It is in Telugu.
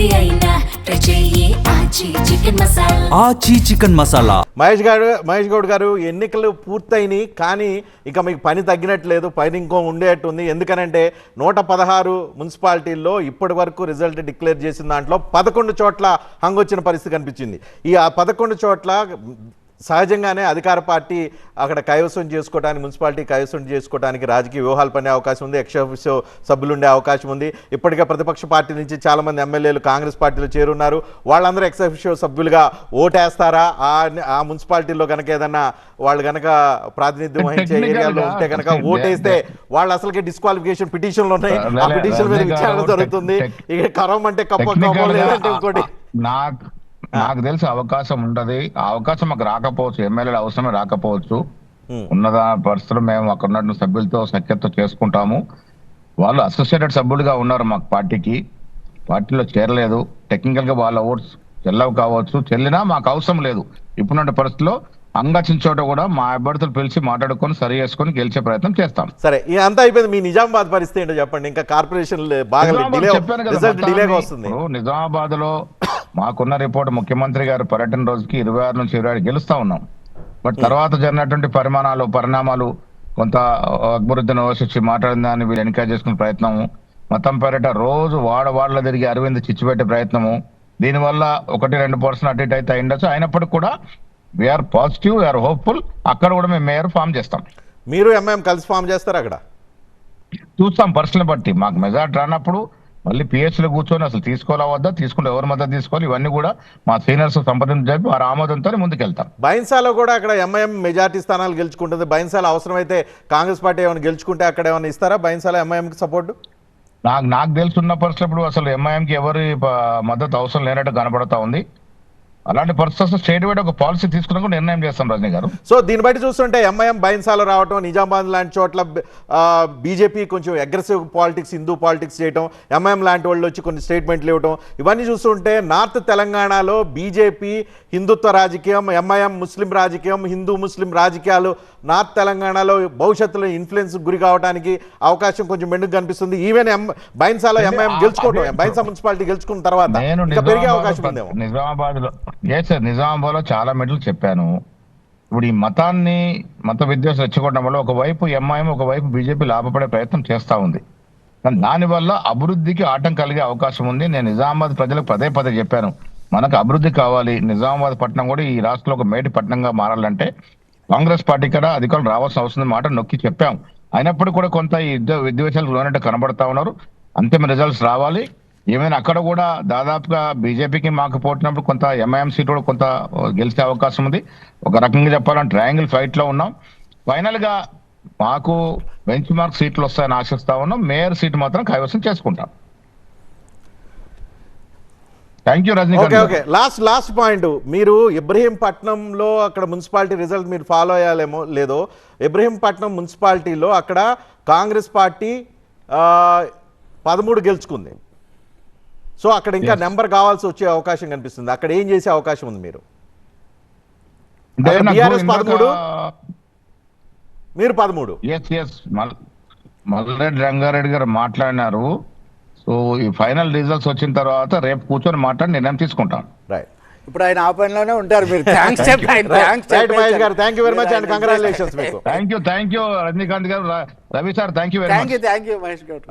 ఏది అయినా ట్రై చెయ్యి ఆచి చికెన్ మసాలా. ఆచి చికెన్ మసాలా. మహేష్ గౌడ్ గారు ఎన్నికలు పూర్తయినాయి, కానీ ఇక మీకు పని తగ్గినట్లేదు, పని ఇంకో ఉండేట్టుంది. ఎందుకనంటే 116 మున్సిపాలిటీల్లో ఇప్పటి వరకు రిజల్ట్ డిక్లేర్ చేసిన దాంట్లో 11 చోట్ల హంగొచ్చిన పరిస్థితి కనిపించింది. ఈ 11 చోట్ల సహజంగానే అధికార పార్టీ అక్కడ కైవసం చేసుకోవడానికి, మున్సిపాలిటీ కైవసం చేసుకోవడానికి రాజకీయ వ్యూహాలు పనే అవకాశం ఉంది, ఎక్స్-ఆఫీసో సభ్యులు ఉండే అవకాశం ఉంది. ఇప్పటికే ప్రతిపక్ష పార్టీ నుంచి చాలామంది ఎమ్మెల్యేలు కాంగ్రెస్ పార్టీలో చేరున్నారు. వాళ్ళందరూ ఎక్స్-ఆఫీసో సభ్యులుగా ఓటేస్తారా? ఆ మున్సిపాలిటీలో కనుక ఏదన్నా వాళ్ళు కనుక ప్రాతినిధ్యం వహించే ఏరియాలో ఉంటే కనుక ఓటేస్తే వాళ్ళు అసలుకి డిస్క్వాలిఫికేషన్ పిటిషన్లు ఉన్నాయి, ఆ పిటిషన్ మీద విచారణ జరుగుతుంది. ఇక కరం అంటే కప్ప లేదంటే ఇంకోటి. నాకు తెలిసి అవకాశం ఉంటది. ఆ అవకాశం మాకు రాకపోవచ్చు, ఎమ్మెల్యేల అవసరమే రాకపోవచ్చు. ఉన్నదా పరిస్థితులు మేము అక్కడ ఉన్న సభ్యులతో సఖ్యతతో చేసుకుంటాము. వాళ్ళు అసోసియేటెడ్ సభ్యులుగా ఉన్నారు, మాకు పార్టీలో చేరలేదు. టెక్నికల్ గా వాళ్ళ ఓట్స్ చెల్లవు కావచ్చు, చెల్లినా మాకు అవసరం లేదు. ఇప్పుడున్న పరిస్థితిలో అంగచిన చోట కూడా మా అభ్యర్థులు పిలిచి మాట్లాడుకొని సరి చేసుకొని గెలిచే ప్రయత్నం చేస్తాం. సరే, అంతా అయిపోయింది. మీ నిజామాబాద్ పరిస్థితి ఏంటో చెప్పండి. ఇంకా కార్పొరేషన్ డిలేగా వస్తుంది. నిజామాబాద్ లో మాకున్న రిపోర్ట్, ముఖ్యమంత్రి గారు పర్యటన రోజుకి 26 నుంచి 27 గెలుస్తా ఉన్నాం. బట్ తర్వాత జరిగినటువంటి పరిణామాలు కొంత అక్బరుద్దీన్ ఓవైసీ మాట్లాడిన దాన్ని వీళ్ళు ఎన్కరేజ్ చేసుకునే ప్రయత్నము, మతం పేరిట రోజు వాడలో తిరిగి అరవింద్ చిచ్చిపెట్టే ప్రయత్నము, దీనివల్ల 1-2% అటు ఇటు అయితే అయిండొచ్చు. అయినప్పటికీ కూడా వీఆర్ పాజిటివ్, వీఆర్ హోప్ఫుల్. అక్కడ కూడా మేము మేయర్ ఫామ్ చేస్తాం. మీరు ఎంఐఎం కలిసి ఫామ్ చేస్తారు? అక్కడ చూస్తాం పరిస్థితిని బట్టి. మాకు మెజార్టీ రానప్పుడు మళ్ళీ పిహెచ్లో కూర్చొని అసలు తీసుకోవాలా వద్దా, తీసుకుంటే ఎవరి మద్దతు తీసుకోవాలి, ఇవన్నీ కూడా మా సీనియర్స్ సంప్రదించి చెప్పి వారి ఆమోదంతో ముందుకెళ్తాం. బైన్సాలో కూడా అక్కడ ఎంఐఎం మెజార్టీ స్థానాలు గెలుచుకుంటుంది. బైన్సాలో అవసరమైతే కాంగ్రెస్ పార్టీ ఏమైనా గెలుచుకుంటే అక్కడ ఏమైనా ఇస్తారా బైన్సాలో ఎంఐఎంకి సపోర్టు? నాకు తెలుసున్న పరిస్థితులు అసలు ఎంఐఎంకి ఎవరి మద్దతు అవసరం లేనట్టు కనబడతా ఉంది. అలాంటి పరిస్థితులు స్టేట్ వైడ్ ఒక పాలసీ తీసుకున్నా నిర్ణయం చేస్తాం రజనీ గారు. సో దీన్ని బట్టి చూస్తుంటే ఎంఐఎం బైన్సాలో రావటం, నిజామాబాద్ లాంటి చోట్ల బీజేపీ కొంచెం అగ్రెసివ్ పాలిటిక్స్, హిందూ పాలిటిక్స్ చేయటం, ఎంఐఎం లాంటి వాళ్ళు వచ్చి కొన్ని స్టేట్మెంట్లు ఇవ్వటం, ఇవన్నీ చూస్తుంటే నార్త్ తెలంగాణలో బీజేపీ హిందుత్వ రాజకీయం, ఎంఐఎం ముస్లిం రాజకీయం, హిందూ ముస్లిం రాజకీయాలు నార్త్ తెలంగాణలో భవిష్యత్తులో ఇన్ఫ్లుయెన్స్ గురి కావడానికి అవకాశం కొంచెం మెండుగా కనిపిస్తుంది. ఈవెన్ బైన్సాలో ఎంఐఎం గెలుచుకోవటం, బైన్సా మున్సిపాలిటీ గెలుచుకున్న తర్వాత పెరిగే అవకాశం ఉందేమో. నిజామాబాద్ లో చాలా మెట్లు చెప్పాను. ఇప్పుడు ఈ మత విద్వేషం రెచ్చగొట్టడం వల్ల ఒకవైపు ఎంఐఎం, ఒకవైపు బీజేపీ లాభపడే ప్రయత్నం చేస్తా ఉంది. కానీ దానివల్ల అభివృద్ధికి ఆటంకం కలిగే అవకాశం ఉంది. నేను నిజామాబాద్ ప్రజలకు పదే చెప్పాను, మనకు అభివృద్ధి కావాలి, నిజామాబాద్ పట్టణం కూడా ఈ రాష్ట్రంలో ఒక మేటి పట్టణంగా మారాలంటే కాంగ్రెస్ పార్టీ కూడా అధికారులు రావాల్సిన అవసరం మాట నొక్కి చెప్పాం. అయినప్పుడు కూడా కొంత ఈ విద్వేషాలు లోనట్టు కనబడతా ఉన్నారు. అంతిమ రిజల్ట్స్ రావాలి. ఏమైనా అక్కడ కూడా దాదాపుగా బీజేపీకి మాకు పోటినప్పుడు కొంత ఎంఐఎం సీట్ కూడా కొంత గెలిచే అవకాశం ఉంది. ఒక రకంగా చెప్పాలంటే ట్రయాంగిల్ ఫైట్ లో ఉన్నాం. ఫైనల్ గా మాకు బెంచ్ మార్క్ సీట్లు వస్తాయని ఆశిస్తా ఉన్నాం. మేయర్ సీట్ మాత్రం కైవసం చేసుకుంటాం. Thank you Rajinikanth. Okay, last point. మీరు ఇబ్రహీంపట్నంలో అక్కడ మున్సిపాలిటీ రిజల్ట్ మీరు ఫాలో అయ్యాలేమో లేదో, ఇబ్రహీంపట్నం మున్సిపాలిటీలో అక్కడ కాంగ్రెస్ పార్టీ 13 గెలుచుకుంది. సో అక్కడ ఇంకా నెంబర్ కావాల్సి వచ్చే అవకాశం కనిపిస్తుంది. అక్కడ ఏం చేసే అవకాశం ఉంది మీరు? బీఆర్ఎస్ 13, మీరు 13. మల్రెడ్డి రంగారెడ్డి గారు మాట్లాడినారు. సో ఈ ఫైనల్ రిజల్ట్స్ వచ్చిన తర్వాత రేపు కూర్చొని మాట్లాడి నిర్ణయం తీసుకుంటాం. రైట్. ఇప్పుడు ఆయన ఆ పనిలోనే ఉంటారు. మీరు thank you very much and congratulations మీకు. థ్యాంక్ యూ రజనీకాంత్ గారు, Ravi sir, thank you very much. Thank you Mahesh గారు.